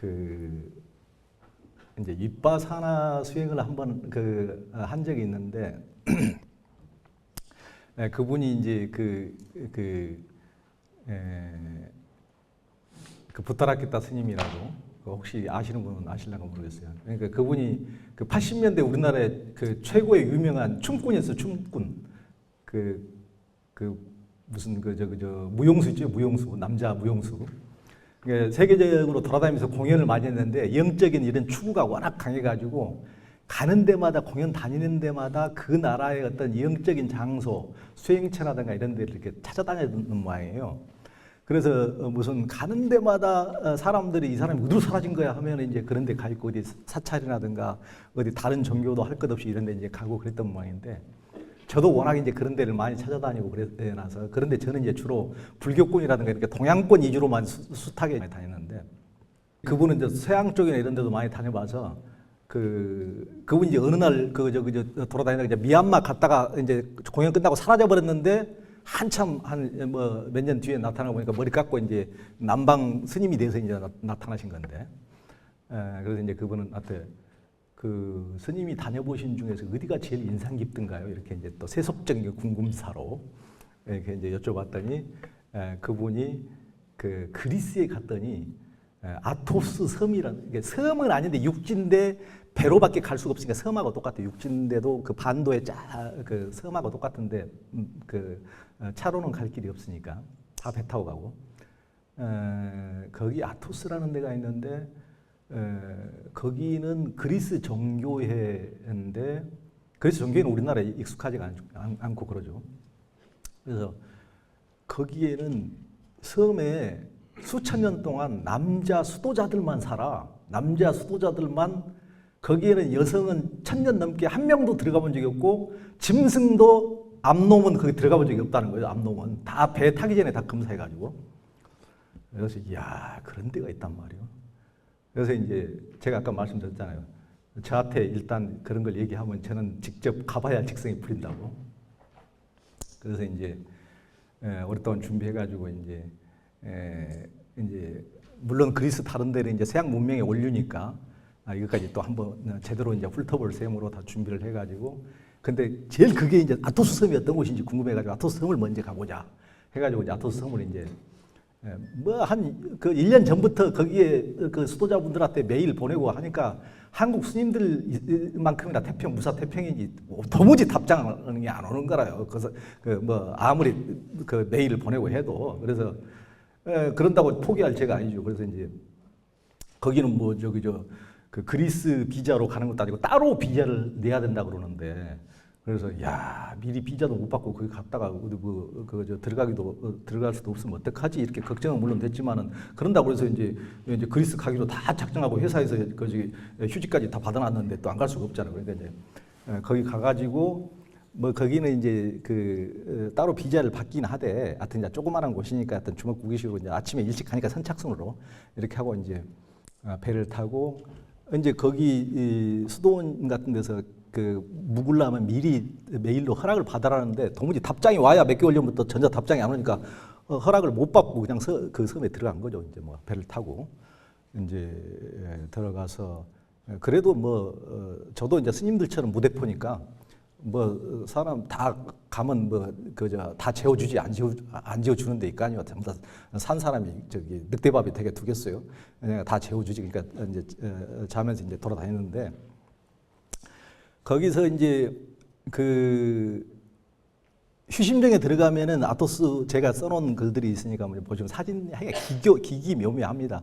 그 이제 윗바사나 수행을 한번 한 적이 있는데 그분이 이제 그 부타라키타 스님이라고 혹시 아시는 분은 아실려나 모르겠어요. 그러니까 그분이 그 80년대 우리나라의 그 최고의 유명한 춤꾼이었어요. 춤꾼. 무슨 무용수 있죠. 무용수. 남자 무용수. 그러니까 세계적으로 돌아다니면서 공연을 많이 했는데 영적인 이런 추구가 워낙 강해가지고 가는 데마다 공연 다니는 데마다 그 나라의 어떤 영적인 장소, 수행체라든가 이런 데를 이렇게 찾아다니는 모양이에요. 그래서 무슨 가는 데마다 사람들이 이 사람이 어디로 사라진 거야 하면 이제 그런 데 가 있고 어디 사찰이라든가 어디 다른 종교도 할 것 없이 이런 데 이제 가고 그랬던 모양인데 저도 워낙 이제 그런 데를 많이 찾아다니고 그래서 그런데 저는 이제 주로 불교권이라든가 이렇게 동양권 위주로만 숱하게 많이 다녔는데 그분은 이제 서양 쪽이나 이런 데도 많이 다녀봐서 그분이 이제 어느 날 돌아다니다가 이제 미얀마 갔다가 이제 공연 끝나고 사라져 버렸는데 한참 몇 년 뒤에 나타나고 보니까 머리 깎고 이제 남방 스님이 돼서 이제 나타나신 건데 그래서 이제 그분은 한테 그 스님이 다녀보신 중에서 어디가 제일 인상 깊던가요? 이렇게 이제 또 세속적인 궁금사로 이렇게 이제 여쭤봤더니 그분이 그 그리스에 갔더니 아토스 섬이라는 게 섬은 아닌데 육지인데 배로밖에 갈 수가 없으니까 섬하고 똑같아요. 육지인데도 그 반도의 그 섬하고 똑같은데 차로는 갈 길이 없으니까 다 배 타고 가고 거기 아토스라는 데가 있는데 거기는 그리스 정교회인데 그리스 정교회는 우리나라에 익숙하지가 않고 그러죠. 그래서 거기에는 섬에 수천 년 동안 남자 수도자들만 살아. 남자 수도자들만 거기에는 여성은 1000년 넘게 한 명도 들어가 본 적이 없고 짐승도 암놈은 거기 들어가 본 적이 없다는 거예요. 암놈은 다 배 타기 전에 다 검사해가지고. 그래서 이야 그런 데가 있단 말이에요. 그래서 이제 제가 아까 말씀드렸잖아요. 저한테 일단 그런 걸 얘기하면 저는 직접 가봐야 직성이 풀린다고. 그래서 이제 오랫동안 준비해가지고 이제 물론 그리스 다른 데는 이제 서양 문명의 원류니까 이것까지 또 한번 제대로 이제 훑어볼 셈으로 다 준비를 해가지고 근데 제일 그게 이제 아토스 섬이 어떤 곳인지 궁금해가지고 아토스 섬을 먼저 가보자 해가지고 이제 아토스 섬을 이제 그 1년 전부터 거기에 그 수도자분들한테 메일 보내고 하니까 한국 스님들만큼이나 무사 태평인지 도무지 답장이 안 오는 거라요. 그래서 아무리 그 메일을 보내고 해도 그래서 그런다고 포기할 제가 아니죠. 그래서 이제 거기는 그 그리스 비자로 가는 것도 아니고 따로 비자를 내야 된다 그러는데 그래서 야 미리 비자도 못 받고 거기 갔다가 어디 들어갈 수도 없으면 어떡하지 이렇게 걱정은 물론 됐지만은 그런다고 해서 이제 그리스 가기로 다 작정하고 회사에서 휴지까지 다 받아놨는데 또 안 갈 수가 없잖아요. 그러니까 이제 거기 가가지고 거기는 이제 따로 비자를 받긴 하되 하여튼 이제 조그마한 곳이니까 하여튼 주먹구기식으로 이제 아침에 일찍 가니까 선착순으로 이렇게 하고 이제 배를 타고 이제 거기 수도원 같은 데서 묵으려면 미리 메일로 허락을 받아라는데 도무지 답장이 와야 몇 개월 전부터 전혀 답장이 안 오니까 허락을 못 받고 그냥 그 섬에 들어간 거죠. 이제 배를 타고 이제 들어가서 그래도 저도 이제 스님들처럼 무대포니까 사람 다 가면 다 재워주지 안 재워주는 데 있거 아니에요. 산 사람이 늑대밥이 되게 두겠어요. 그냥 다 재워주지. 그러니까 이제 자면서 이제 돌아다니는데 거기서 이제 휴심정에 들어가면은 아토스 제가 써놓은 글들이 있으니까 보시면 사진 기기묘묘합니다.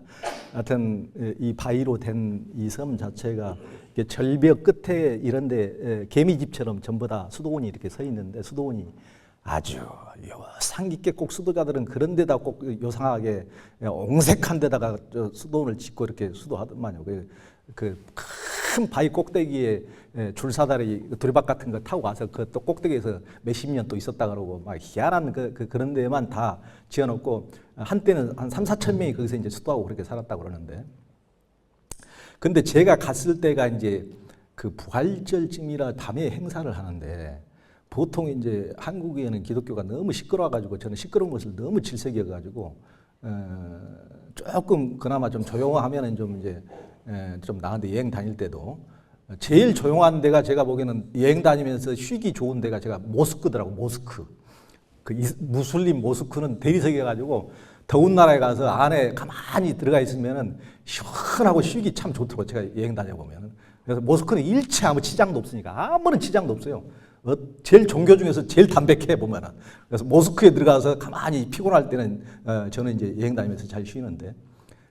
하여튼 이 바위로 된 이 섬 자체가 절벽 끝에 이런데 개미집처럼 전부 다 수도원이 이렇게 서 있는데 수도원이 아주 요상 깊게 꼭 수도자들은 그런 데다 꼭 요상하게 옹색한 데다가 수도원을 짓고 이렇게 수도하더만요. 큰 바위 꼭대기에 줄사다리 두리박 같은 거 타고 가서 또 꼭대기에서 몇십 년 또 있었다 그러고 막 희한한 그런 데만 다 지어놓고 한때는 한 3-4천 명이 거기서 이제 수도하고 그렇게 살았다 그러는데 근데 제가 갔을 때가 이제 부활절쯤이라 밤에 행사를 하는데 보통 이제 한국에는 기독교가 너무 시끄러워가지고 저는 시끄러운 것을 너무 질색이어가지고 조금 그나마 좀 조용하면은 좀 이제 좀 나은데 여행 다닐 때도 제일 조용한 데가 제가 보기에는 여행 다니면서 쉬기 좋은 데가 제가 모스크더라고. 모스크. 그 무슬림 모스크는 대리석에 가지고 더운 나라에 가서 안에 가만히 들어가 있으면은 시원하고 쉬기 참 좋더라고. 제가 여행 다녀보면은. 그래서 모스크는 일체 아무 치장도 없으니까 아무런 치장도 없어요. 제일 종교 중에서 제일 담백해 보면은. 그래서 모스크에 들어가서 가만히 피곤할 때는 저는 이제 여행 다니면서 잘 쉬는데,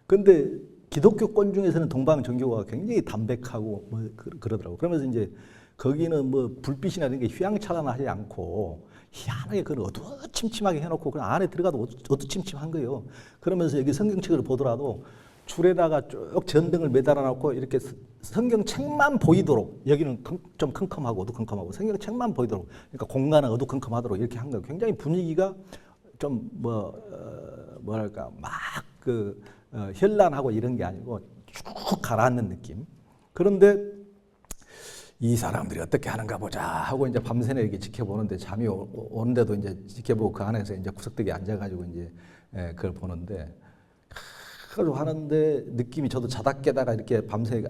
근데 기독교권 중에서는 동방 정교가 굉장히 담백하고 뭐 그러더라고. 그러면서 이제 거기는 뭐 불빛이나 이런 게 휘황찬란하지 않고 희한하게 그걸 어두침침하게 해놓고 그 안에 들어가도 어두침침한 거예요. 그러면서 여기 성경책을 보더라도 줄에다가 쭉 전등을 매달아 놓고 이렇게 성경책만 보이도록, 여기는 좀 컴컴하고 어두컴컴하고 성경책만 보이도록, 그러니까 공간은 어두컴컴하도록 이렇게 한 거예요. 굉장히 분위기가 좀 뭐랄까 막 현란하고 이런 게 아니고 쭉 가라앉는 느낌. 그런데 이 사람들이 어떻게 하는가 보자 하고 이제 밤새내 이렇게 지켜보는데 잠이 오는데도 이제 지켜보고 그 안에서 이제 구석대기에 앉아가지고 이제 그걸 보는데, 그걸 하는데 느낌이, 저도 자다 깨다가 이렇게 밤새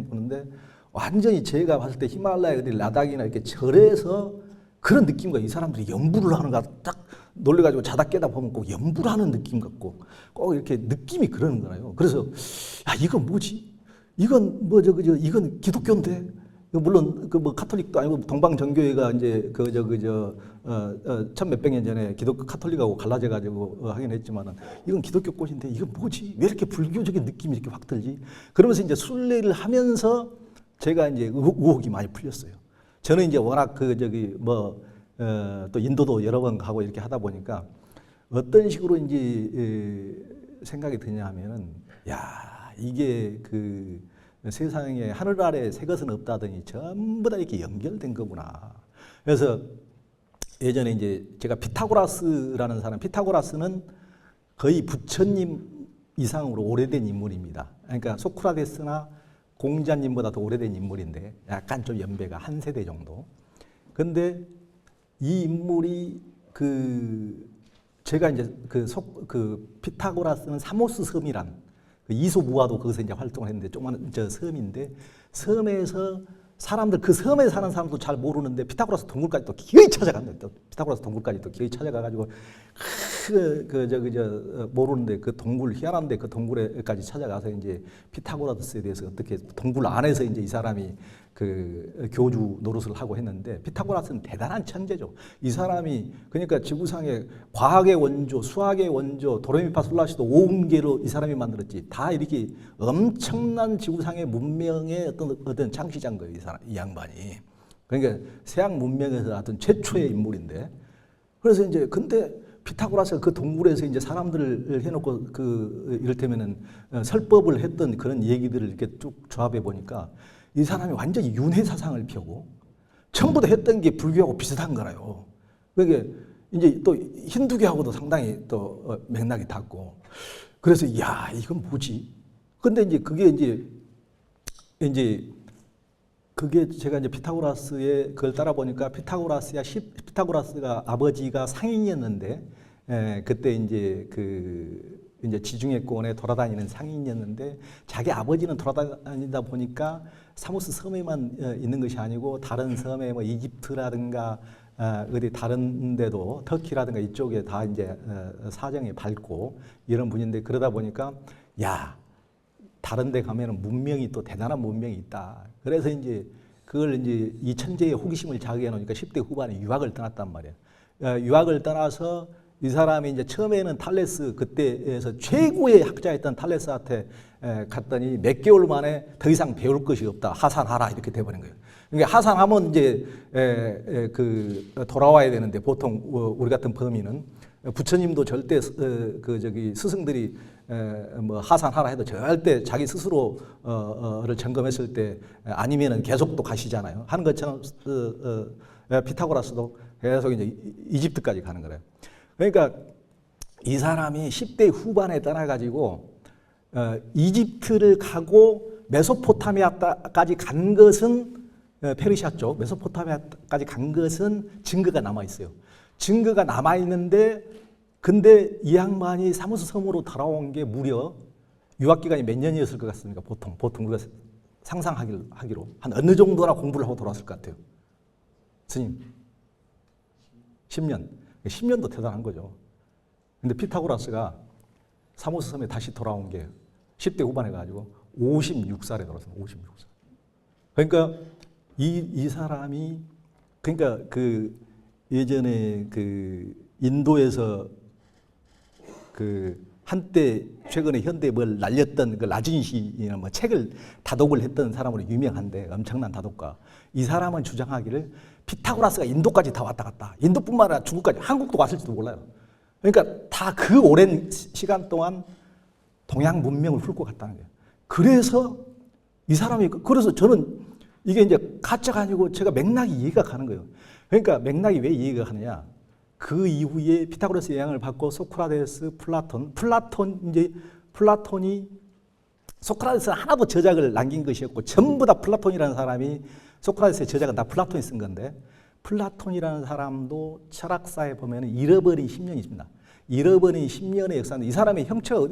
보는데 완전히 제가 봤을 때 히말라야 어디 라닥이나 이렇게 절에서 그런 느낌과, 이 사람들이 연부를 하는가 딱 놀래가지고 자다 깨다 보면 꼭 연부를 하는 느낌 같고 꼭 이렇게 느낌이 그러는 거예요. 그래서 야, 이건 뭐지? 이건 이건 기독교인데. 물론 그 뭐 카톨릭도 아니고 동방정교회가 이제 천 몇백 년 전에 기독교 카톨릭하고 갈라져 가지고 하긴 했지만은 이건 기독교 꽃인데 이건 뭐지? 왜 이렇게 불교적인 느낌이 이렇게 확 들지? 그러면서 이제 순례를 하면서 제가 이제 의혹이 많이 풀렸어요. 저는 이제 워낙 또 인도도 여러 번 가고 이렇게 하다 보니까 어떤 식으로 이제 생각이 드냐 하면은, 야, 이게 세상에 하늘 아래 새 것은 없다더니 전부 다 이렇게 연결된 거구나. 그래서 예전에 이제 제가 피타고라스라는 사람, 피타고라스는 거의 부처님 이상으로 오래된 인물입니다. 그러니까 소크라테스나 공자님보다 더 오래된 인물인데 약간 좀 연배가 한 세대 정도. 근데 이 인물이 제가 이제 피타고라스는 사모스 섬이란 이소무화도 거기서 이제 활동을 했는데 조그만 섬인데, 섬에서 사람들, 그 섬에 사는 사람도 잘 모르는데 피타고라스 동굴까지 또 기어이 찾아갑니다. 또 피타고라스 동굴까지 또 기어이 찾아가가지고 모르는데 그 동굴, 희한한데 그 동굴에까지 찾아가서 이제 피타고라스에 대해서 어떻게 동굴 안에서 이제 이 사람이 교주 노릇을 하고 했는데, 피타고라스는 대단한 천재죠. 이 사람이 그러니까 지구상의 과학의 원조, 수학의 원조, 도레미파솔라시도 5음계로 이 사람이 만들었지. 다 이렇게 엄청난 지구상의 문명의 어떤 창시자인 거예요, 이 양반이. 그러니까 서양 문명에서 하여튼 최초의 인물인데, 그래서 이제 근데 피타고라스가 그 동굴에서 이제 사람들을 해놓고 이를테면은 설법을 했던 그런 얘기들을 이렇게 쭉 조합해 보니까 이 사람이 완전히 윤회 사상을 펴고 전부 다 했던 게 불교하고 비슷한 거라요. 그게 이제 또 힌두교하고도 상당히 또 맥락이 닿고, 그래서 야, 이건 뭐지? 근데 이제 그게 제가 이제 피타고라스의 그걸 따라 보니까 피타고라스가 아버지가 상인이었는데, 그때 이제 이제 지중해권에 돌아다니는 상인이었는데, 자기 아버지는 돌아다니다 보니까 사모스 섬에만 있는 것이 아니고 다른 섬에 뭐 이집트라든가 어디 다른 데도 터키라든가 이쪽에 다 이제 사정이 밝고 이런 분인데, 그러다 보니까 야, 다른 데 가면은 문명이 또 대단한 문명이 있다. 그래서 이제 그걸 이제 이 천재의 호기심을 자극해 놓으니까 10대 후반에 유학을 떠났단 말이에요. 유학을 떠나서 이 사람이 이제 처음에는 탈레스, 그때에서 최고의 학자였던 탈레스한테 갔더니 몇 개월 만에 더 이상 배울 것이 없다. 하산하라. 이렇게 돼버린 거예요. 그러니까 하산하면 이제 돌아와야 되는데, 보통 우리 같은 범인은 부처님도 절대 스승들이 뭐 하산하라 해도 절대 자기 스스로를 점검했을 때 아니면은 계속 또 가시잖아요. 하는 것처럼 피타고라스도 계속 이제 이집트까지 가는 거래요. 그러니까 이 사람이 10대 후반에 떠나가지고 이집트를 가고 메소포타미아까지 간 것은 페르시아 쪽 메소포타미아까지 간 것은 증거가 남아 있어요. 증거가 남아 있는데 근데 이 양반이 사무스 섬으로 돌아온 게 무려 유학 기간이 몇 년이었을 것 같습니까? 보통 우리가 상상하기로 한 어느 정도나 공부를 하고 돌아왔을 것 같아요. 스님 10년. 10년도 대단한 거죠. 근데 피타고라스가 사무스 섬에 다시 돌아온 게 10대 후반에 가지고 56살에 돌아왔어요. 56살. 그러니까 이 사람이 그러니까 그 예전에 그 인도에서 그 한때 최근에 현대에 뭘 날렸던 그 라진시나 뭐 책을 다독을 했던 사람으로 유명한데 엄청난 다독가. 이 사람은 주장하기를 피타고라스가 인도까지 다 왔다 갔다. 인도뿐만 아니라 중국까지, 한국도 왔을지도 몰라요. 그러니까 다 그 오랜 시간 동안 동양 문명을 훑고 갔다는 거예요. 그래서 이 사람이 그래서 저는 이게 이제 가짜가 아니고 제가 맥락이 이해가 가는 거예요. 그러니까 맥락이 왜 이해가 가느냐? 그 이후에 피타고라스의 영향을 받고 소크라테스, 플라톤이 소크라테스는 하나도 저작을 남긴 것이 없고 전부 다 플라톤이라는 사람이 소크라테스의 저작은 다 플라톤이 쓴 건데 플라톤이라는 사람도 철학사에 보면 잃어버린 10년이 있습니다. 잃어버린 10년의 역사인데 이 사람의 형체가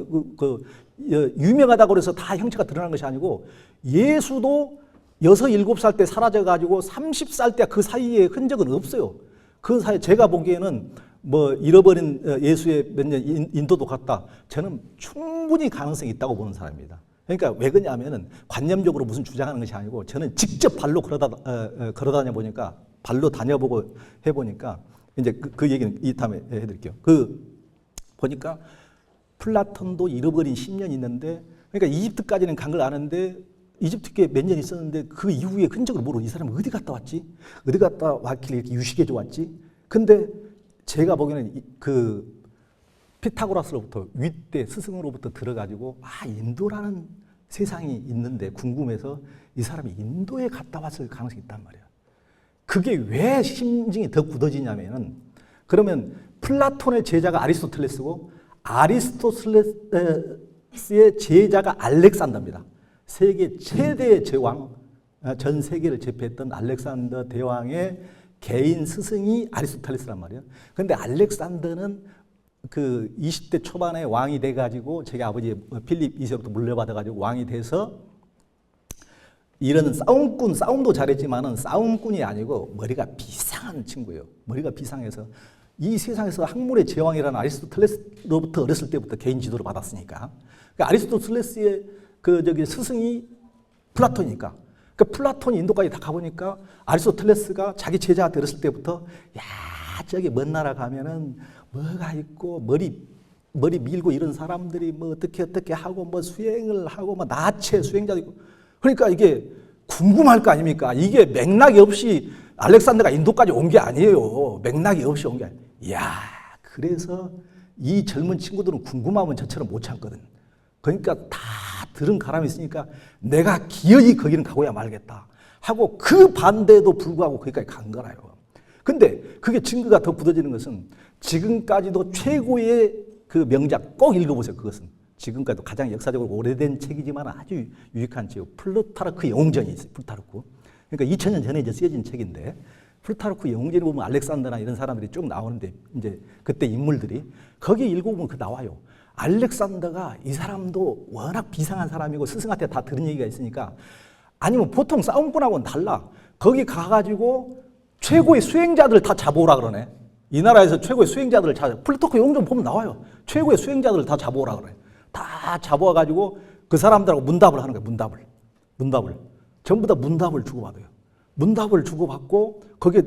유명하다고 해서 다 형체가 드러난 것이 아니고 예수도 6, 7살 때 사라져가지고 30살 때 그 사이에 흔적은 없어요. 그 사이 제가 보기에는 뭐 잃어버린 예수의 몇 년 인도도 갔다. 저는 충분히 가능성이 있다고 보는 사람입니다. 그러니까 왜 그러냐면은 관념적으로 무슨 주장하는 것이 아니고 저는 직접 발로 걸어다녀 보니까 발로 다녀보고 해보니까 이제 그 얘기는 이 다음에 해드릴게요. 보니까 플라톤도 잃어버린 10년 있는데 그러니까 이집트까지는 간 걸 아는데 이집트에 몇 년 있었는데 그 이후에 흔적을 모르고 이 사람은 어디 갔다 왔지? 어디 갔다 왔길래 이렇게 유식해져 왔지? 근데 제가 보기에는 그 피타고라스로부터 윗대 스승으로부터 들어가지고 인도라는 세상이 있는데 궁금해서 이 사람이 인도에 갔다 왔을 가능성이 있단 말이야. 그게 왜 심증이 더 굳어지냐면은 그러면 플라톤의 제자가 아리스토텔레스고 아리스토텔레스의 제자가 알렉산더입니다. 세계 최대의 제왕, 전 세계를 제패했던 알렉산더 대왕의 개인 스승이 아리스토텔레스란 말이에요. 그런데 알렉산더는 그 20대 초반에 왕이 돼가지고 자기 아버지 필립 2세로부터 물려받아가지고 왕이 돼서 이런 싸움도 잘했지만은 싸움꾼이 아니고 머리가 비상한 친구예요. 머리가 비상해서 이 세상에서 학문의 제왕이라는 아리스토텔레스로부터 어렸을 때부터 개인 지도를 받았으니까. 그러니까 아리스토텔레스의 스승이 플라톤이니까. 그러니까 플라톤이 인도까지 다 가보니까 아리스토텔레스가 자기 제자한테 어렸을 때부터 저기 먼 나라 가면은 뭐가 있고 머리 밀고 이런 사람들이 뭐 어떻게 하고 뭐 수행을 하고 뭐 나체 수행자도 있고 그러니까 이게 궁금할 거 아닙니까? 이게 맥락이 없이 알렉산더가 인도까지 온 게 아니에요. 맥락이 없이 온 게 아니에요. 그래서 이 젊은 친구들은 궁금하면 저처럼 못 참거든. 그러니까 다 들은 가람이 있으니까 내가 기어이 거기는 가고야 말겠다 하고 그 반대에도 불구하고 거기까지 간 거라요. 근데 그게 증거가 더 굳어지는 것은 지금까지도 최고의 그 명작 꼭 읽어보세요. 그것은 지금까지도 가장 역사적으로 오래된 책이지만 아주 유익한 책. 플루타르크 영웅전이 있어요. 플루타르크. 그러니까 2000년 전에 이제 쓰여진 책인데 플루타르크 영웅전에 보면 알렉산더나 이런 사람들이 쭉 나오는데 이제 그때 인물들이 거기 읽어보면 그 나와요. 알렉산더가 이 사람도 워낙 비상한 사람이고 스승한테 다 들은 얘기가 있으니까 아니면 보통 싸움꾼하고는 달라. 거기 가가지고 최고의 수행자들 다 잡아오라 그러네. 이 나라에서 최고의 수행자들을 플루타르크 영웅전 보면 나와요. 최고의 수행자들을 다 잡아오라 그래. 다 잡아와가지고 그 사람들하고 문답을 하는 거예요. 문답을. 전부 다 문답을 주고받아요. 문답을 주고받고 거기에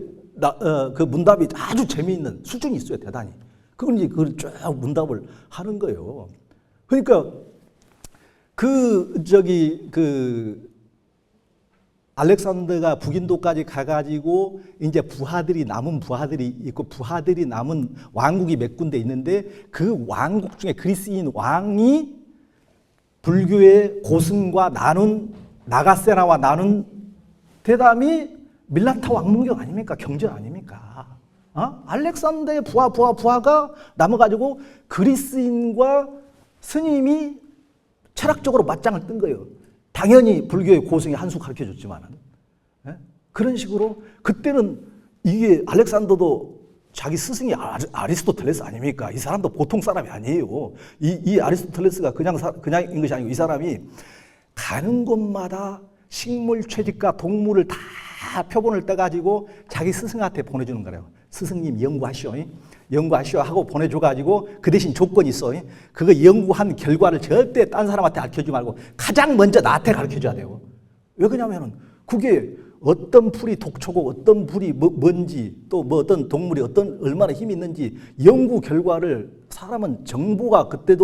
그 문답이 아주 재미있는 수준이 있어요. 대단히. 그걸 이제 그걸 쭉 문답을 하는 거예요. 그러니까 알렉산더가 북인도까지 가가지고 이제 남은 부하들이 있고 부하들이 남은 왕국이 몇 군데 있는데 그 왕국 중에 그리스인 왕이 불교의 고승과 나가세나와 나눈 대담이 밀라타 왕문경 아닙니까? 경전 아닙니까? 알렉산더의 부하가 남아가지고 그리스인과 스님이 철학적으로 맞짱을 뜬 거예요. 당연히 불교의 고승이 한 수 가르쳐줬지만은 그런 식으로 그때는 이게 알렉산더도 자기 스승이 아리스토텔레스 아닙니까? 이 사람도 보통 사람이 아니에요. 이 아리스토텔레스가 그냥인 것이 아니고 이 사람이 가는 곳마다 식물 채집과 동물을 다 표본을 떠가지고 자기 스승한테 보내주는 거래요. 스승님 연구하시오. 연구하시오 하고 보내줘가지고 그 대신 조건이 있어. 그거 연구한 결과를 절대 딴 사람한테 가르쳐주지 말고 가장 먼저 나한테 가르쳐줘야 돼요. 왜 그러냐면은 그게 어떤 풀이 독초고 어떤 풀이 뭔지 또 뭐 어떤 동물이 얼마나 힘이 있는지 연구 결과를 사람은 정보가 그때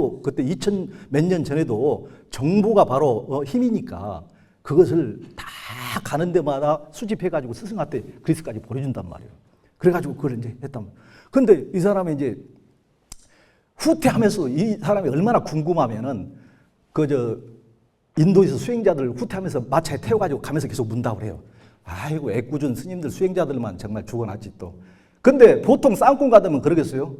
2000 몇 년 전에도 정보가 바로 힘이니까 그것을 다 가는 데마다 수집해가지고 스승한테 그리스까지 보내준단 말이에요. 그래가지고 그걸 이제 했단 말이에요. 근데 이 사람이 이제 후퇴하면서 이 사람이 얼마나 궁금하면은 인도에서 수행자들 후퇴하면서 마차에 태워가지고 가면서 계속 문답을 해요. 아이고 애꿎은 스님들 수행자들만 정말 죽어났지 또. 근데 보통 쌍꾼 가다면 그러겠어요?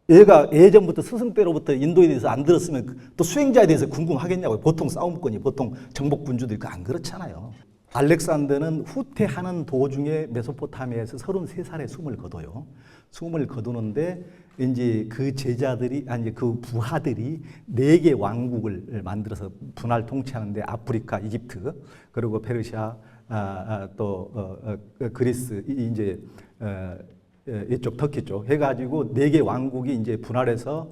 얘가 예전부터 스승 때로부터 인도에 대해서 안 들었으면 또 수행자에 대해서 궁금하겠냐고요. 보통 싸움꾼이 보통 정복군주들이 안 그렇잖아요. 알렉산더는 후퇴하는 도중에 메소포타미아에서 33살에 숨을 거둬요. 숨을 거두는데 이제 그 제자들이 그 부하들이 4개 왕국을 만들어서 분할 통치하는데 아프리카, 이집트, 그리고 페르시아, 그리스, 이제 이쪽 터키 쪽 해가지고 4개 왕국이 이제 분할해서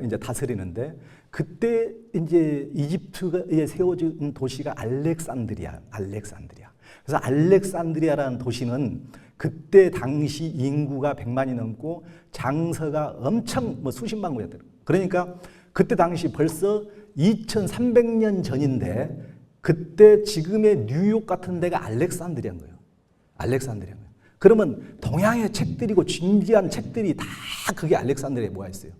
이제 다스리는데 그때 이제 이집트에 세워진 도시가 알렉산드리아. 그래서 알렉산드리아라는 도시는 그때 당시 인구가 100만이 넘고 장서가 엄청 수십만 구였대요. 그러니까 그때 당시 벌써 2300년 전인데 그때 지금의 뉴욕 같은 데가 알렉산드리아인 거예요. 알렉산드리아인 거예요. 그러면 동양의 책들이고 진지한 책들이 다 그게 알렉산드리아에 모여 있어요.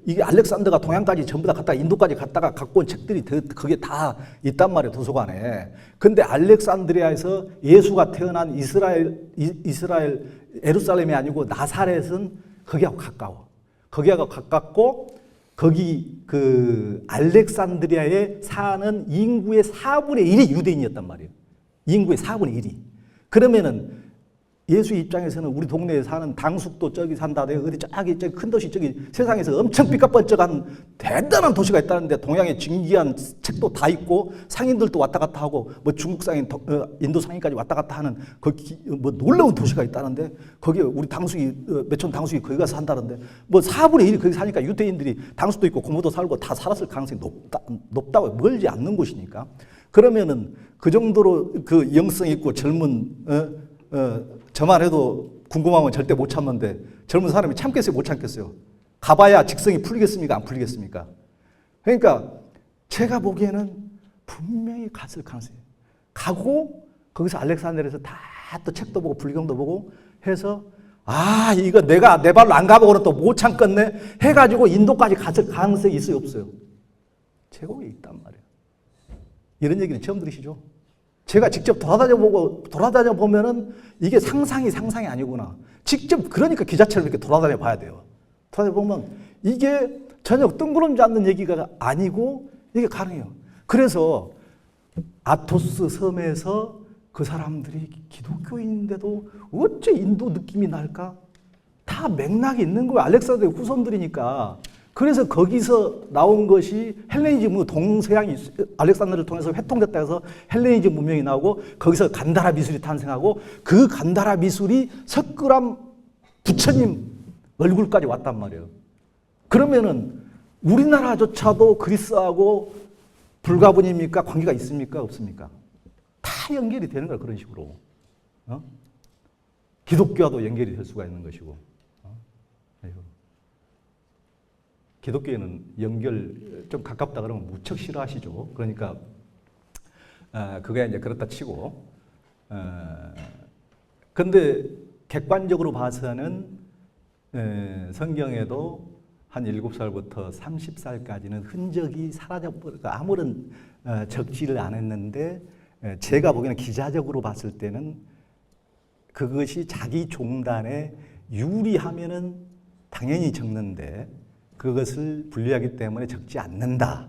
이게 알렉산더가 동양까지 전부 다 갔다가 인도까지 갔다가 갖고 온 책들이 그게 다 있단 말이에요, 도서관에. 근데 알렉산드리아에서 예수가 태어난 이스라엘, 예루살렘이 아니고 나사렛은 거기하고 가까워. 거기하고 가깝고, 거기 알렉산드리아에 사는 인구의 4분의 1이 유대인이었단 말이에요. 인구의 4분의 1이. 그러면은 예수 입장에서는 우리 동네에 사는 당숙도 저기 산다. 내가 어디 저기 큰 도시 저기 세상에서 엄청 삐까뻔쩍한 대단한 도시가 있다는데 동양의 진기한 책도 다 있고 상인들도 왔다 갔다 하고 뭐 중국 상인, 인도 상인까지 왔다 갔다 하는 뭐 놀라운 도시가 있다는데 거기에 우리 당숙이 몇천 당숙이 거기 가서 산다는데 뭐 4분의 1이 거기 사니까 유대인들이 당숙도 있고 고모도 살고 다 살았을 가능성이 높다고 멀지 않는 곳이니까 그러면은 그 정도로 그 영성 있고 젊은 저만 해도 궁금하면 절대 못 참는데 젊은 사람이 참겠어요? 못 참겠어요? 가봐야 직성이 풀리겠습니까? 안 풀리겠습니까? 그러니까 제가 보기에는 분명히 갔을 가능성이 가고 거기서 알렉산드리아에서 다 또 책도 보고 불경도 보고 해서 이거 내가 내 발로 안 가보고는 또 못 참겠네 해가지고 인도까지 갔을 가능성이 있어요? 없어요? 제국에 있단 말이에요. 이런 얘기는 처음 들으시죠? 제가 직접 돌아다녀 보면은 이게 상상이 아니구나. 직접 그러니까 기자처럼 이렇게 돌아다녀 봐야 돼요. 돌아다녀 보면 이게 전혀 뜬구름지 않는 얘기가 아니고 이게 가능해요. 그래서 아토스 섬에서 그 사람들이 기독교인인데도 어째 인도 느낌이 날까? 다 맥락이 있는 거예요. 알렉산더의 후손들이니까. 그래서 거기서 나온 것이 헬레니즘, 동서양이 알렉산더를 통해서 회통됐다 해서 헬레니즘 문명이 나오고 거기서 간다라 미술이 탄생하고 그 간다라 미술이 석굴암 부처님 얼굴까지 왔단 말이에요. 그러면은 우리나라조차도 그리스하고 불가분입니까? 관계가 있습니까? 없습니까? 다 연결이 되는 거야, 그런 식으로. 기독교와도 연결이 될 수가 있는 것이고. 기독교에는 연결 좀 가깝다 그러면 무척 싫어하시죠. 그러니까 그게 이제 그렇다 치고 근데 객관적으로 봐서는 성경에도 한 7살부터 30살까지는 흔적이 사라져버리고 아무런 적지를 안 했는데 제가 보기에는 기자적으로 봤을 때는 그것이 자기 종단에 유리하면은 당연히 적는데 그것을 분리하기 때문에 적지 않는다.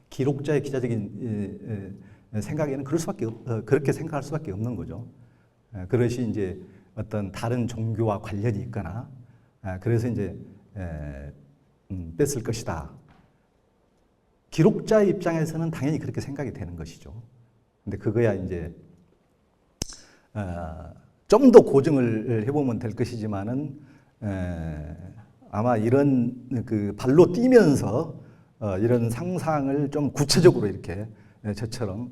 기록자의 기자적인 생각에는 그렇게 생각할 수밖에 없는 거죠. 그것이 이제 어떤 다른 종교와 관련이 있거나 그래서 이제 뺐을 것이다. 기록자의 입장에서는 당연히 그렇게 생각이 되는 것이죠. 근데 그거야 이제 좀 더 고증을 해보면 될 것이지만은 아마 이런 그 발로 뛰면서 이런 상상을 좀 구체적으로 이렇게 저처럼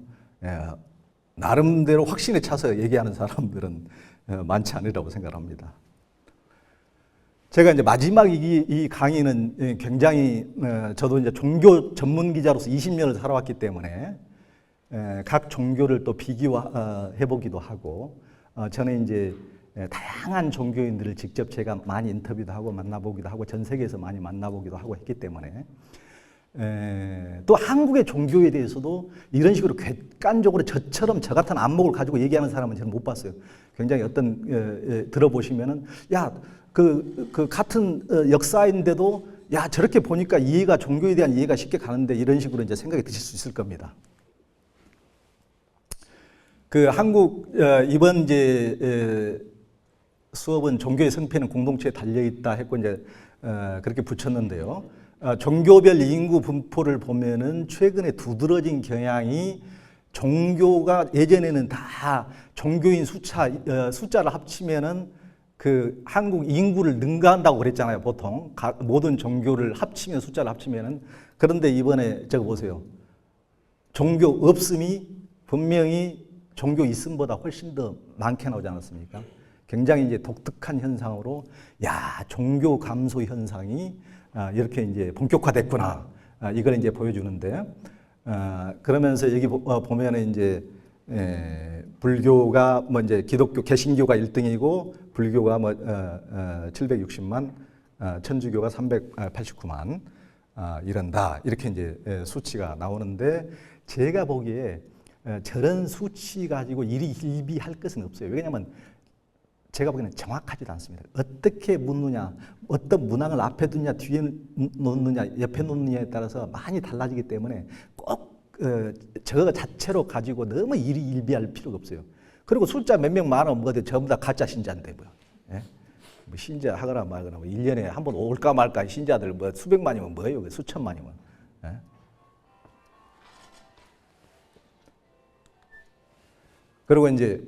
나름대로 확신에 차서 얘기하는 사람들은 많지 않으리라고 생각합니다. 제가 이제 마지막 이 강의는 굉장히 저도 이제 종교 전문 기자로서 20년을 살아왔기 때문에 각 종교를 또 비교해 보기도 하고 저는 이제 다양한 종교인들을 직접 제가 많이 인터뷰도 하고 만나보기도 하고 전 세계에서 많이 만나보기도 하고 했기 때문에 또 한국의 종교에 대해서도 이런 식으로 객관적으로 저처럼 저 같은 안목을 가지고 얘기하는 사람은 저는 못 봤어요. 굉장히 어떤 들어보시면은 그 같은 역사인데도 야 저렇게 보니까 이해가 종교에 대한 이해가 쉽게 가는데 이런 식으로 이제 생각이 드실 수 있을 겁니다. 그 한국 이번 이제 수업은 종교의 성패는 공동체에 달려 있다 했고 이제 그렇게 붙였는데요. 종교별 인구 분포를 보면은 최근에 두드러진 경향이 종교가 예전에는 다 종교인 숫자를 합치면은 그 한국 인구를 능가한다고 그랬잖아요. 보통 모든 종교를 합치면 숫자를 합치면은 그런데 이번에 저거 보세요. 종교 없음이 분명히 종교 있음보다 훨씬 더 많게 나오지 않았습니까? 굉장히 이제 독특한 현상으로 야 종교 감소 현상이 이렇게 이제 본격화됐구나 이걸 이제 보여주는데 그러면서 여기 보면은 이제 불교가 뭐 이제 기독교 개신교가 1등이고 불교가 뭐 760만 천주교가 389만 이런다 이렇게 이제 수치가 나오는데 제가 보기에 저런 수치 가지고 일희일비할 것은 없어요. 왜냐하면 제가 보기에는 정확하지도 않습니다. 어떻게 묻느냐, 어떤 문항을 앞에 두느냐, 뒤에 놓느냐, 옆에 놓느냐에 따라서 많이 달라지기 때문에 꼭 저거 자체로 가지고 너무 일희일비할 필요가 없어요. 그리고 숫자 몇 명 많으면 뭐든 전부 다 가짜 신자인데 뭐요. 예? 뭐 신자 하거나 말거나 뭐 1년에 한 번 올까 말까 신자들 뭐 수백만이면 뭐예요? 수천만이면. 예? 그리고 이제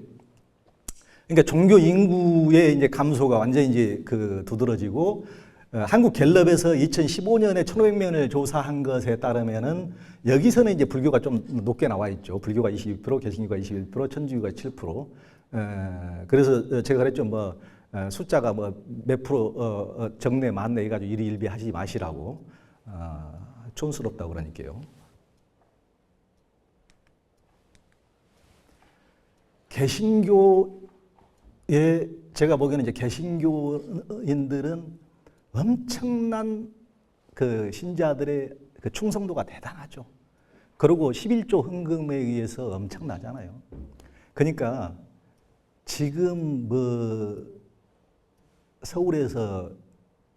그러니까 종교 인구의 이제 감소가 완전히 이제 그 두드러지고 한국 갤럽에서 2015년에 1,500명을 조사한 것에 따르면은 여기서는 이제 불교가 좀 높게 나와 있죠. 불교가 22%, 개신교가 21%, 천주교가 7%. 그래서 제가 그랬죠. 뭐 숫자가 뭐 몇 프로 적네 많네 해가지고 일희일비하지 마시라고 촌스럽다고 그러니까요. 개신교에 제가 보기에는 이제 개신교인들은 엄청난 그 신자들의 그 충성도가 대단하죠. 그리고 11조 헌금에 의해서 엄청나잖아요. 그러니까 지금 뭐 서울에서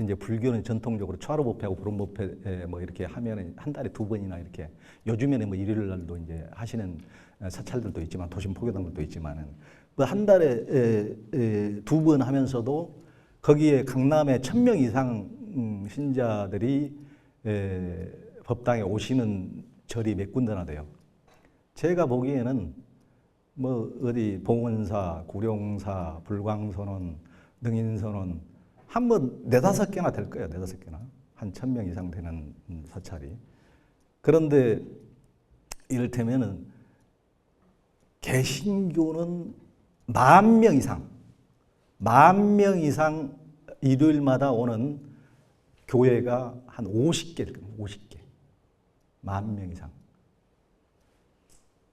이제 불교는 전통적으로 초하루법회하고 불원법회 뭐 이렇게 하면은 한 달에 2번이나 이렇게 요즘에는 뭐 일요일 날도 이제 하시는 사찰들도 있지만 도심 포교당들도 있지만은 그 한 달에 2번 하면서도 거기에 강남에 1,000명 이상 신자들이 법당에 오시는 절이 몇 군데나 돼요. 제가 보기에는 뭐 어디 봉원사, 구룡사, 불광선원, 능인선원 한번 4-5개나 될 거예요. 4-5개나. 한 1,000명 이상 되는 사찰이. 그런데 이를테면은 개신교는 10,000명 이상 일요일마다 오는 교회가 한 50개일 겁니다. 50개. 10,000명 이상.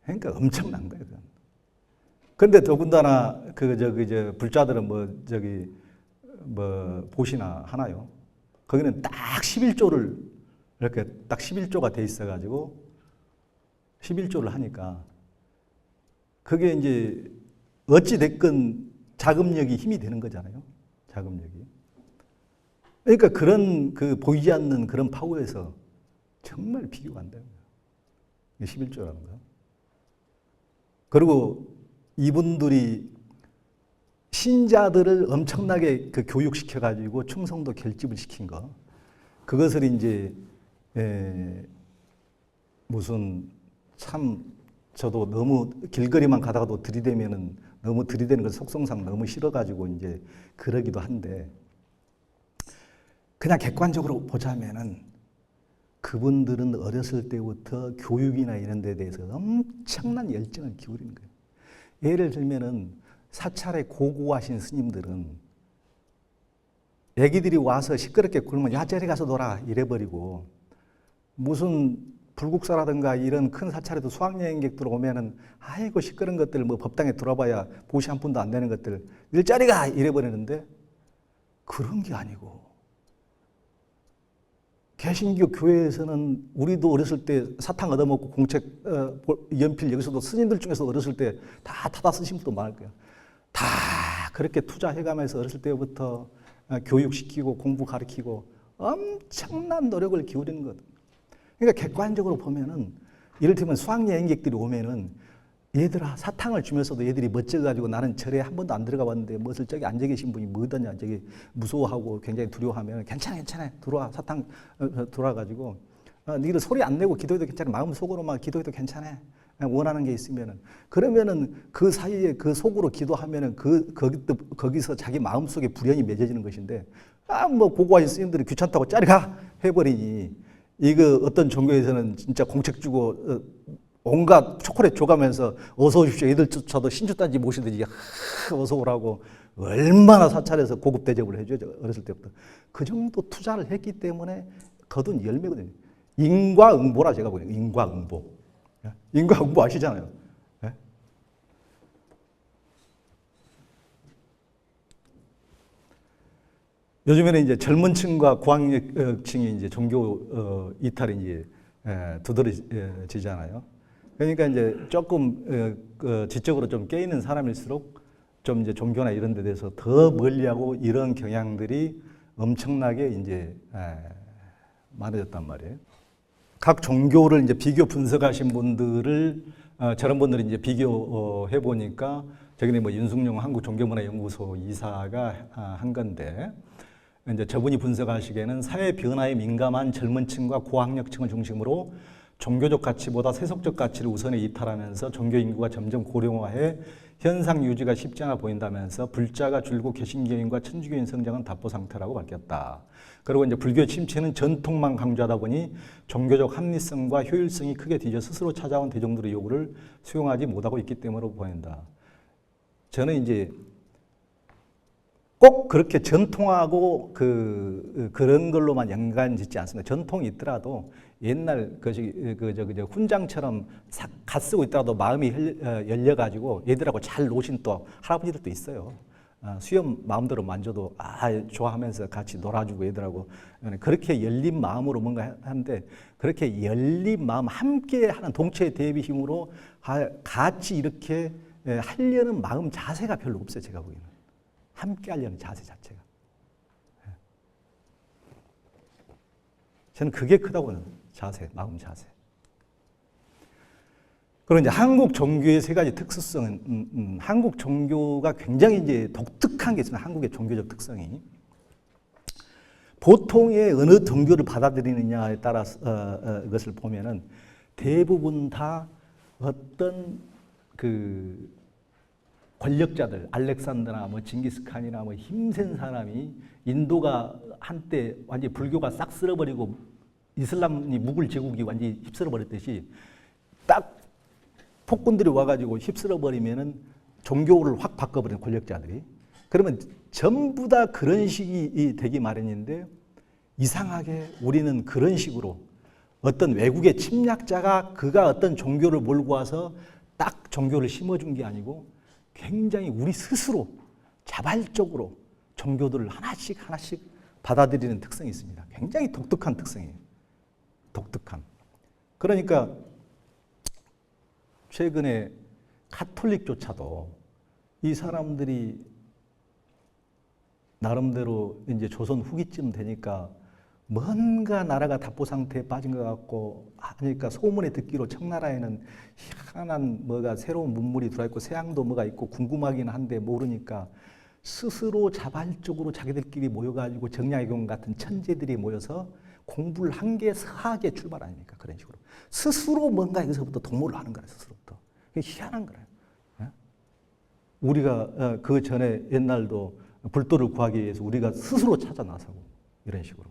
그러니까 엄청난 거예요. 그런데 더군다나 불자들은 뭐 보시나 하나요? 거기는 딱 11조를 이렇게 딱 11조가 돼 있어가지고 11조를 하니까 그게 이제 어찌 됐건 자금력이 힘이 되는 거잖아요. 자금력이. 그러니까 그런 그 보이지 않는 그런 파워에서 정말 비교가 안 됩니다. 11조라는 거. 그리고 이분들이 신자들을 엄청나게 그 교육시켜가지고 충성도 결집을 시킨 거. 그것을 이제 무슨 참 저도 너무 길거리만 가다가도 들이대면은 너무 들이대는 걸 속성상 너무 싫어가지고 이제 그러기도 한데 그냥 객관적으로 보자면은 그분들은 어렸을 때부터 교육이나 이런 데 대해서 엄청난 열정을 기울이는 거예요. 예를 들면은 사찰에 고고하신 스님들은 애기들이 와서 시끄럽게 굴면 야 저리 가서 놀아 이래버리고 무슨 불국사라든가 이런 큰 사찰에도 수학여행객들 오면은 아이고 시끄러운 것들 뭐 법당에 들어봐야 보시 한 푼도 안 되는 것들 일자리 가 이래버리는데 그런 게 아니고 개신교 교회에서는 우리도 어렸을 때 사탕 얻어먹고 공책 연필 여기서도 스님들 중에서 어렸을 때 다 타다 쓰신 분도 많을 거예요. 다 그렇게 투자해가면서 어렸을 때부터 교육시키고 공부 가르치고 엄청난 노력을 기울이는 것. 그러니까 객관적으로 보면은 이를테면 수학여행객들이 오면은 얘들아 사탕을 주면서도 얘들이 멋져가지고 나는 절에 한 번도 안 들어가 봤는데 무엇을 저기 앉아 계신 분이 뭐더냐 저기 무서워하고 굉장히 두려워하면 괜찮아 들어와 사탕 들어와가지고 너희들 소리 안 내고 기도해도 괜찮아 마음속으로만 기도해도 괜찮아 원하는 게 있으면은 그러면은 그 사이에 그 속으로 기도하면은 거기서 자기 마음속에 불연이 맺어지는 것인데 뭐 고고하신 스님들이 귀찮다고 짜리 가 해버리니 이거 어떤 종교에서는 진짜 공책 주고 온갖 초콜릿 줘가면서 어서 오십시오. 애들조차도 신주단지 모시듯이 어서 오라고 얼마나 사찰에서 고급 대접을 해줘요. 어렸을 때부터. 그 정도 투자를 했기 때문에 거둔 열매거든요. 인과응보라 제가 보기에는 인과응보. 인과응보 아시잖아요. 네? 요즘에는 이제 젊은 층과 고학력층이 이제 종교 이탈이 이제 두드러지잖아요. 그러니까 이제 조금 지적으로 좀 깨있는 사람일수록 좀 이제 종교나 이런 데 대해서 더 멀리하고 이런 경향들이 엄청나게 이제 많아졌단 말이에요. 각 종교를 이제 비교 분석하신 분들을 저런 분들이 이제 비교해 보니까 저기는 뭐 윤숙용 한국종교문화연구소 이사가 한 건데 이제 저분이 분석하시기에는 사회 변화에 민감한 젊은층과 고학력층을 중심으로 종교적 가치보다 세속적 가치를 우선에 이탈하면서 종교 인구가 점점 고령화해 현상 유지가 쉽지 않아 보인다면서 불자가 줄고 개신교인과 천주교인 성장은 답보 상태라고 밝혔다. 그리고 이제 불교의 침체는 전통만 강조하다 보니 종교적 합리성과 효율성이 크게 뒤져 스스로 찾아온 대중들의 요구를 수용하지 못하고 있기 때문으로 보인다. 저는 이제 꼭 그렇게 전통하고 그런 걸로만 연관 짓지 않습니다. 전통이 있더라도 옛날 훈장처럼 갓 쓰고 있더라도 마음이 열려가지고 얘들하고 잘 노신 또 할아버지들도 있어요. 수염 마음대로 만져도 좋아하면서 같이 놀아주고 얘들하고 그렇게 열린 마음으로 뭔가 하는데 그렇게 열린 마음 함께 하는 동체 대비 힘으로 같이 이렇게 하려는 마음 자세가 별로 없어요. 제가 보기에는 함께 하려는 자세 자체가 저는 그게 크다고 보는 자세, 마음 자세. 그리고 이제 한국 종교의 세 가지 특수성은 한국 종교가 굉장히 이제 독특한 게 있습니다. 한국의 종교적 특성이 보통의 어느 종교를 받아들이느냐에 따라서 이것을 보면은 대부분 다 어떤 그 권력자들, 알렉산더나 뭐 징기스칸이나 뭐 힘센 사람이 인도가 한때 완전히 불교가 싹 쓸어버리고 이슬람이 무굴 제국이 완전히 휩쓸어버렸듯이 딱 폭군들이 와가지고 휩쓸어버리면은 종교를 확 바꿔버리는 권력자들이. 그러면 전부 다 그런 식이 되기 마련인데 이상하게 우리는 그런 식으로 어떤 외국의 침략자가 그가 어떤 종교를 몰고 와서 딱 종교를 심어준 게 아니고 굉장히 우리 스스로 자발적으로 종교들을 하나씩 받아들이는 특성이 있습니다. 굉장히 독특한 특성이에요. 독특한. 그러니까 최근에 카톨릭조차도 이 사람들이 나름대로 이제 조선 후기쯤 되니까 뭔가 나라가 답보 상태에 빠진 것 같고 하니까 소문에 듣기로 청나라에는 희한한 뭐가 새로운 문물이 들어있고 서양도 뭐가 있고 궁금하긴 한데 모르니까 스스로 자발적으로 자기들끼리 모여가지고 정약용 같은 천재들이 모여서 공부를 한 게 서학의 출발 아닙니까? 그런 식으로. 스스로 뭔가 여기서부터 동모를 하는 거예요, 스스로부터. 그게 희한한 거예요. 우리가 그 전에 옛날도 불도를 구하기 위해서 우리가 스스로 찾아 나서고 이런 식으로.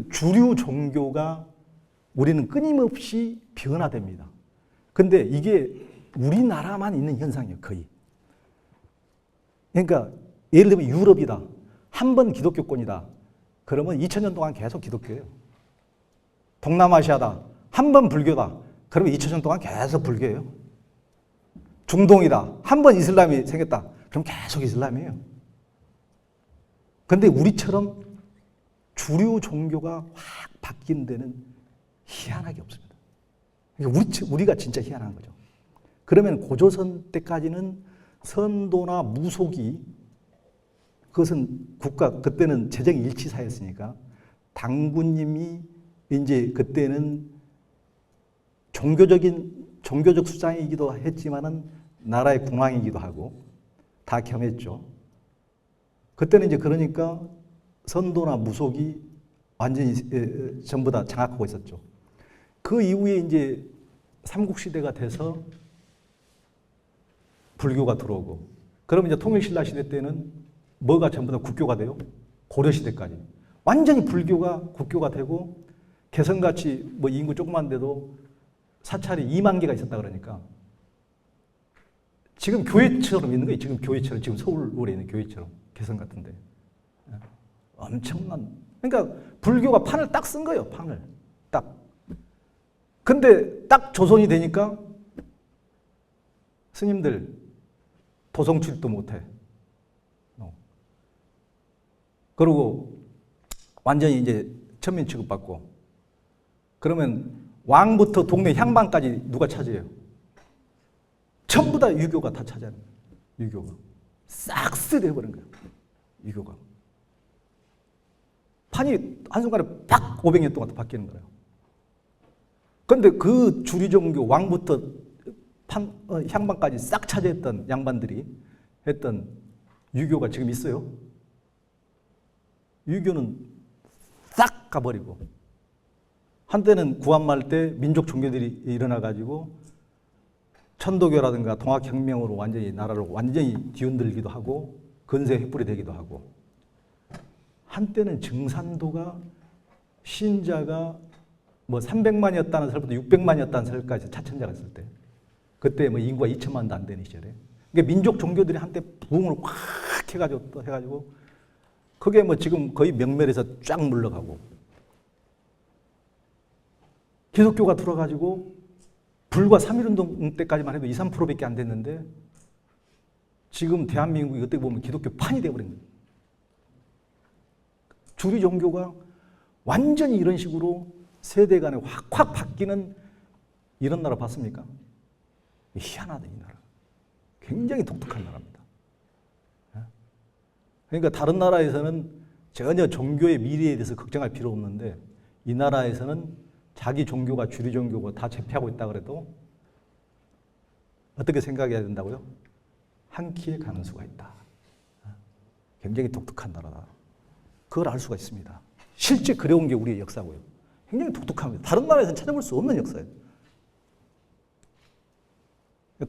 주류 종교가 우리는 끊임없이 변화됩니다. 근데 이게 우리나라만 있는 현상이에요, 거의. 그러니까 예를 들면 유럽이다. 한 번 기독교권이다. 그러면 2000년 동안 계속 기독교예요. 동남아시아다. 한 번 불교다. 그러면 2000년 동안 계속 불교예요. 중동이다. 한 번 이슬람이 생겼다. 그럼 계속 이슬람이에요. 근데 우리처럼 주류 종교가 확 바뀐 데는 희한하게 없습니다. 그러니까 우리가 진짜 희한한 거죠. 그러면 고조선 때까지는 선도나 무속이 그것은 그때는 재정 일치사였으니까 당군님이 이제 그때는 종교적 수장이기도 했지만은 나라의 궁왕이기도 하고 다 겸했죠. 그때는 이제 그러니까 선도나 무속이 완전히 전부 다 장악하고 있었죠. 그 이후에 이제 삼국시대가 돼서 불교가 들어오고, 그러면 이제 통일신라 시대 때는 뭐가 전부 다 국교가 돼요? 고려시대까지. 완전히 불교가 국교가 되고, 개성같이 뭐 인구 조그만 데도 사찰이 2만 개가 있었다 그러니까, 지금 교회처럼 있는 거예요. 지금 교회처럼, 지금 서울에 있는 교회처럼, 개성 같은데. 엄청난, 그러니까 불교가 판을 딱 쓴 거예요, 판을. 딱. 근데 딱 조선이 되니까 스님들 도성 출입도 못해. 그리고 완전히 이제 천민 취급받고, 그러면 왕부터 동네 향방까지 누가 차지해요? 전부 다 유교가 다 차지하는 거예요. 유교가. 싹 쓸어버린 거예요. 유교가. 판이 한순간에 팍 500년 동안 바뀌는 거예요. 그런데 그 주류종교 왕부터 향방까지 싹 차지했던 양반들이 했던 유교가 지금 있어요? 유교는 싹 가버리고, 한때는 구한말 때 민족 종교들이 일어나가지고 천도교라든가 동학혁명으로 완전히 나라를 완전히 뒤흔들기도 하고 근세 횃불이 되기도 하고, 한때는 증산도가 신자가 뭐 300만이었다는 설부터 600만이었다는 설까지 차천자가 있을 때, 그때 뭐 인구가 2천만도 안 되는 시절에, 그러니까 민족 종교들이 한때 부흥을 확 해가지고 또 해가지고, 그게 뭐 지금 거의 명멸해서 쫙 물러가고, 기독교가 들어가지고 불과 3.1운동 때까지만 해도 2, 3%밖에 안 됐는데, 지금 대한민국이 어떻게 보면 기독교판이 되어버린 거예요. 주류 종교가 완전히 이런 식으로 세대 간에 확 바뀌는 이런 나라 봤습니까? 희한하다, 이 나라. 굉장히 독특한 나라입니다. 그러니까 다른 나라에서는 전혀 종교의 미래에 대해서 걱정할 필요 없는데, 이 나라에서는 자기 종교가 주류 종교고 다 제패하고 있다 그래도 어떻게 생각해야 된다고요? 한 키에 가는 수가 있다. 굉장히 독특한 나라다. 그걸 알 수가 있습니다. 실제 그려온 게 우리의 역사고요. 굉장히 독특합니다. 다른 나라에서는 찾아볼 수 없는 역사예요.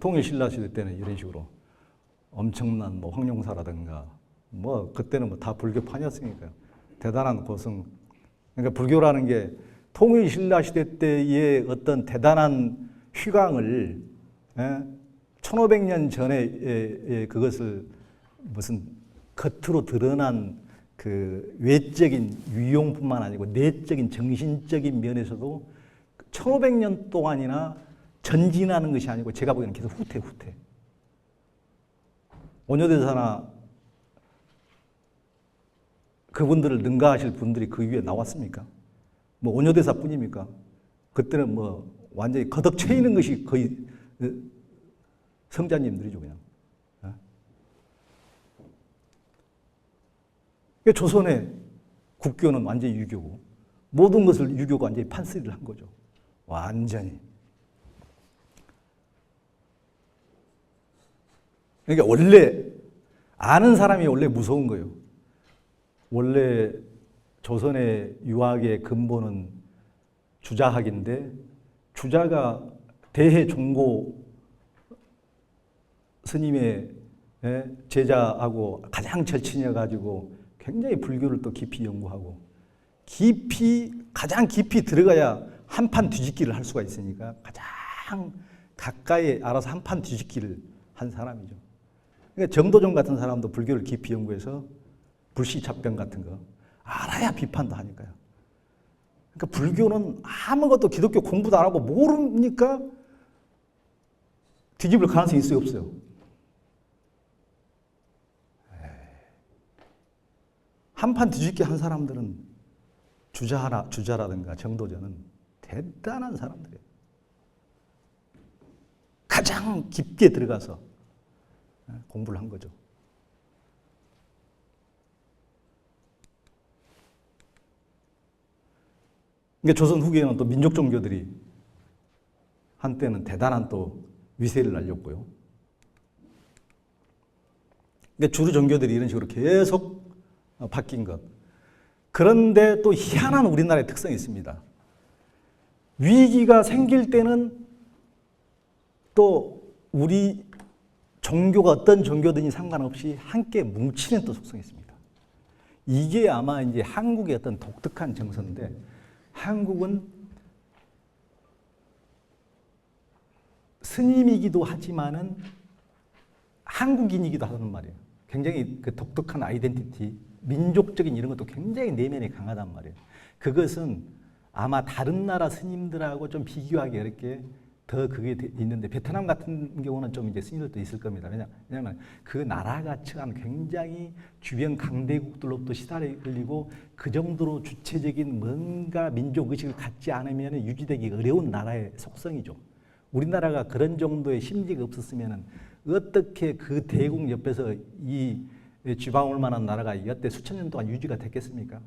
통일신라 시대 때는 이런 식으로 엄청난 뭐 황룡사라든가 뭐 그때는 뭐 다 불교판이었으니까요. 대단한 고성. 그러니까 불교라는 게 통일신라 시대 때의 어떤 대단한 휘광을 1500년 전에 그것을 무슨 겉으로 드러난 그 외적인 위용뿐만 아니고 내적인 정신적인 면에서도 1500년 동안이나 전진하는 것이 아니고 제가 보기에는 계속 후퇴. 오녀대사나 그분들을 능가하실 분들이 그 위에 나왔습니까? 뭐 오녀대사 뿐입니까? 그때는 뭐 완전히 거덕쳐 있는 것이 거의 성자님들이죠, 그냥. 조선의 국교는 완전히 유교고, 모든 것을 유교가 완전히 판쓰기를 한 거죠. 완전히. 그러니까 원래 아는 사람이 원래 무서운 거예요. 원래 조선의 유학의 근본은 주자학인데 주자가 대해 종고 스님의 제자하고 가장 절친이어가지고 굉장히 불교를 또 깊이 연구하고 가장 깊이 들어가야 한판 뒤집기를 할 수가 있으니까 가장 가까이 알아서 한판 뒤집기를 한 사람이죠. 그러니까 정도전 같은 사람도 불교를 깊이 연구해서 불시착병 같은 거 알아야 비판도 하니까요. 그러니까 불교는 아무것도 기독교 공부도 안 하고 모르니까 뒤집을 가능성이 있어요, 없어요? 한판 뒤집기 한 사람들은 주자라든가 정도전은 대단한 사람들이에요. 가장 깊게 들어가서 공부를 한 거죠. 그러니까 조선 후기에는 또 민족 종교들이 한때는 대단한 또 위세를 날렸고요. 그러니까 주류 종교들이 이런 식으로 계속 바뀐 것. 그런데 또 희한한 우리나라의 특성이 있습니다. 위기가 생길 때는 또 우리 종교가 어떤 종교든지 상관없이 함께 뭉치는 또 속성이 있습니다. 이게 아마 이제 한국의 어떤 독특한 정서인데 한국은 스님이기도 하지만은 한국인이기도 하단 말이에요. 굉장히 그 독특한 아이덴티티, 민족적인 이런 것도 굉장히 내면에 강하단 말이에요. 그것은 아마 다른 나라 스님들하고 좀 비교하기 어렵게 더 그게 있는데 베트남 같은 경우는 좀 이제 스님들도 있을 겁니다. 왜냐하면 그 나라가 처한 굉장히 주변 강대국들로부터 시달리고 그 정도로 주체적인 뭔가 민족 의식을 갖지 않으면 유지되기 어려운 나라의 속성이죠. 우리나라가 그런 정도의 심지가 없었으면 어떻게 그 대국 옆에서 이 쥐방울 만한 나라가 여태 수천 년 동안 유지가 됐겠습니까?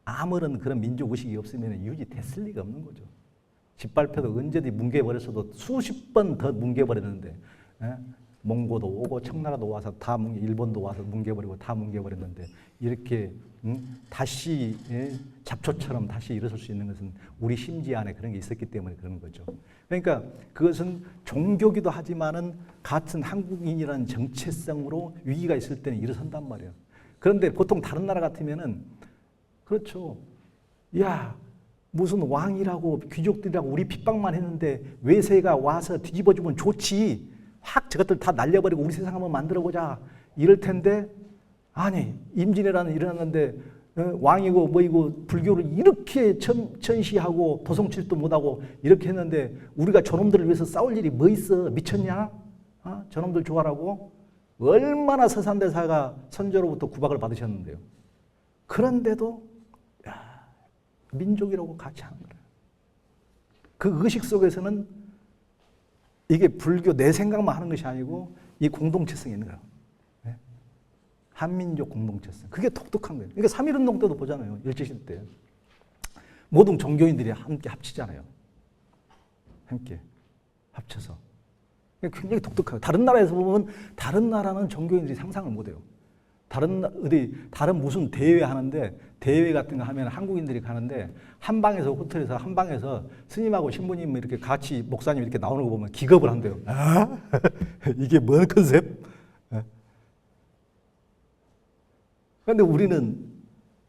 아무런 그런 민족 의식이 없으면 유지됐을 리가 없는 거죠. 짓밟혀도 언제든지 뭉개버렸어도 수십 번 더 뭉개버렸는데 몽고도 오고 청나라도 와서 다 일본도 와서 뭉개버리고 다 뭉개버렸는데 이렇게 다시 잡초처럼 다시 일어설 수 있는 것은 우리 심지 안에 그런 게 있었기 때문에 그런 거죠. 그러니까 그것은 종교기도 하지만은 같은 한국인이라는 정체성으로 위기가 있을 때는 일어선단 말이에요. 그런데 보통 다른 나라 같으면은 그렇죠. 야, 무슨 왕이라고 귀족들이라고 우리 핍박만 했는데 외세가 와서 뒤집어주면 좋지. 확 저것들 다 날려버리고 우리 세상 한번 만들어보자. 이럴 텐데 아니 임진왜란은 일어났는데 왕이고 뭐이고 불교를 이렇게 천시하고 도성질도 못하고 이렇게 했는데 우리가 저놈들을 위해서 싸울 일이 뭐 있어. 미쳤냐? 저놈들 좋아라고? 얼마나 서산대사가 선조로부터 구박을 받으셨는데요. 그런데도 민족이라고 같이 하는 거예요. 그 의식 속에서는 이게 불교 내 생각만 하는 것이 아니고 이 공동체성이 있는 거예요. 네? 한민족 공동체성. 그게 독특한 거예요. 그러니까 3.1운동 때도 보잖아요. 일제시대 때. 모든 종교인들이 함께 합치잖아요. 함께 합쳐서. 굉장히 독특해요. 다른 나라에서 보면 다른 나라는 종교인들이 상상을 못해요. 다른 무슨 대회 하는데 대회 같은 거 하면 한국인들이 가는데 한 방에서 호텔에서 한 방에서 스님하고 신부님 이렇게 같이 목사님 이렇게 나오는 거 보면 기겁을 한대요. 이게 뭔 컨셉? 그런데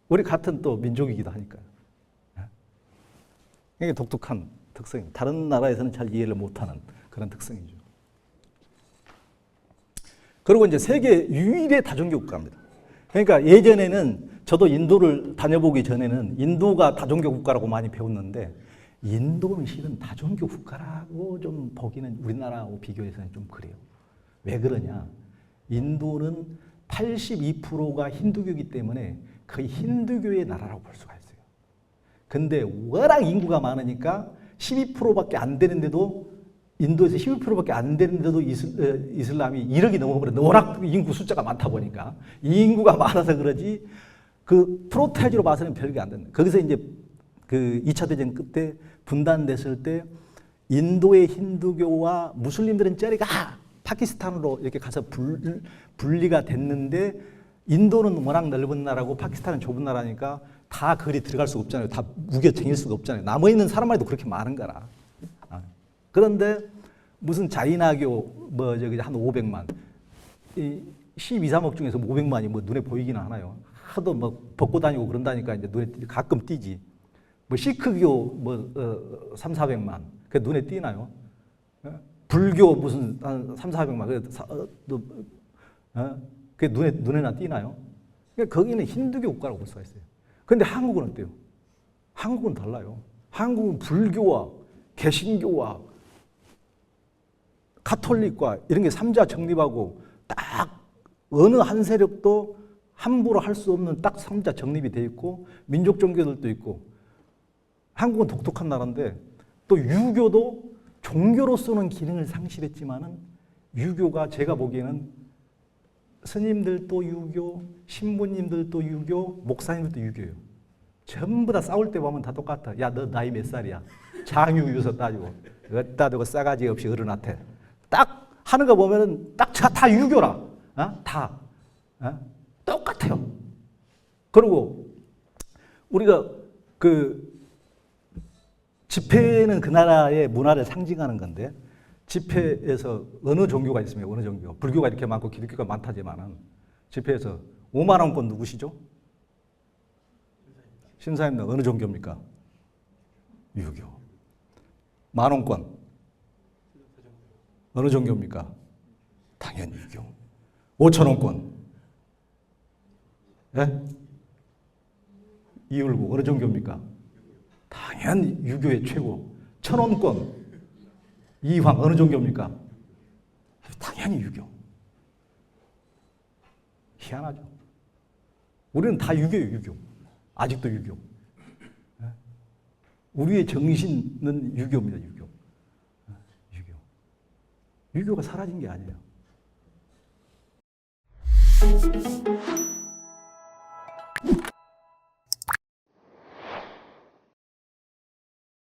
우리 같은 또 민족이기도 하니까요. 이게 독특한 특성입니다. 다른 나라에서는 잘 이해를 못하는 그런 특성이죠. 그리고 이제 세계 유일의 다종교 국가입니다. 그러니까 예전에는 저도 인도를 다녀보기 전에는 인도가 다종교 국가라고 많이 배웠는데 인도는 실은 다종교 국가라고 좀 보기는 우리나라하고 비교해서는 좀 그래요. 왜 그러냐? 인도는 82%가 힌두교이기 때문에 거의 힌두교의 나라라고 볼 수가 있어요. 근데 워낙 인구가 많으니까 12%밖에 안 되는데도 인도에서 12%밖에 안 되는데도 이슬람이 1억이 넘어버렸는데 워낙 인구 숫자가 많다 보니까 이 인구가 많아서 그러지 그 프로테이지로 봐서는 별게 안 된다. 거기서 이제 그 2차 대전 끝에 분단됐을 때 인도의 힌두교와 무슬림들은 저리 가! 파키스탄으로 이렇게 가서 분리가 됐는데 인도는 워낙 넓은 나라고 파키스탄은 좁은 나라니까 다 거리 들어갈 수가 없잖아요. 다 무게 쟁일 수가 없잖아요. 남아있는 사람만 해도 그렇게 많은 거라. 그런데 무슨 자이나교 뭐 저기 한 500만, 이 12, 3억 중에서 500만이 뭐 눈에 보이기는 하나요. 하도 뭐 벗고 다니고 그런다니까 이제 눈에 가끔 띄지. 뭐 시크교 뭐 3, 400만, 그 눈에 띄나요? 불교 무슨 한 3, 400만, 그게 눈에나 띄나요? 그러니까 거기는 힌두교 국가라고 볼 수가 있어요. 근데 한국은 어때요? 한국은 달라요. 한국은 불교와 개신교와 가톨릭과 이런 게 삼자 정립하고 딱 어느 한 세력도 함부로 할 수 없는 딱 삼자 정립이 돼 있고 민족 종교들도 있고 한국은 독특한 나라인데 또 유교도 종교로서는 기능을 상실했지만은 유교가 제가 보기에는 스님들도 유교, 신부님들도 유교, 목사님들도 유교예요. 전부 다 싸울 때 보면 다 똑같아. 야, 너 나이 몇 살이야? 장유유서 따지고 어디다 두고 싸가지 없이 어른한테 딱 하는 거 보면은 딱 다 유교라. 다 똑같아요. 그리고 우리가 그 집회는 그 나라의 문화를 상징하는 건데 집회에서 어느 종교가 있습니까? 어느 종교? 불교가 이렇게 많고 기독교가 많다지만은 집회에서 5만 원권 누구시죠? 신사임당 어느 종교입니까? 유교. 만 원권 어느 종교입니까? 당연히 유교. 5천 원권 예? 이율국 어느 종교입니까? 당연히 유교의 최고. 1,000원권 이황 어느 종교입니까? 당연히 유교. 희한하죠. 우리는 다 유교예요, 유교. 아직도 유교. 우리의 정신은 유교입니다, 유교. 유교. 유교가 사라진 게 아니에요.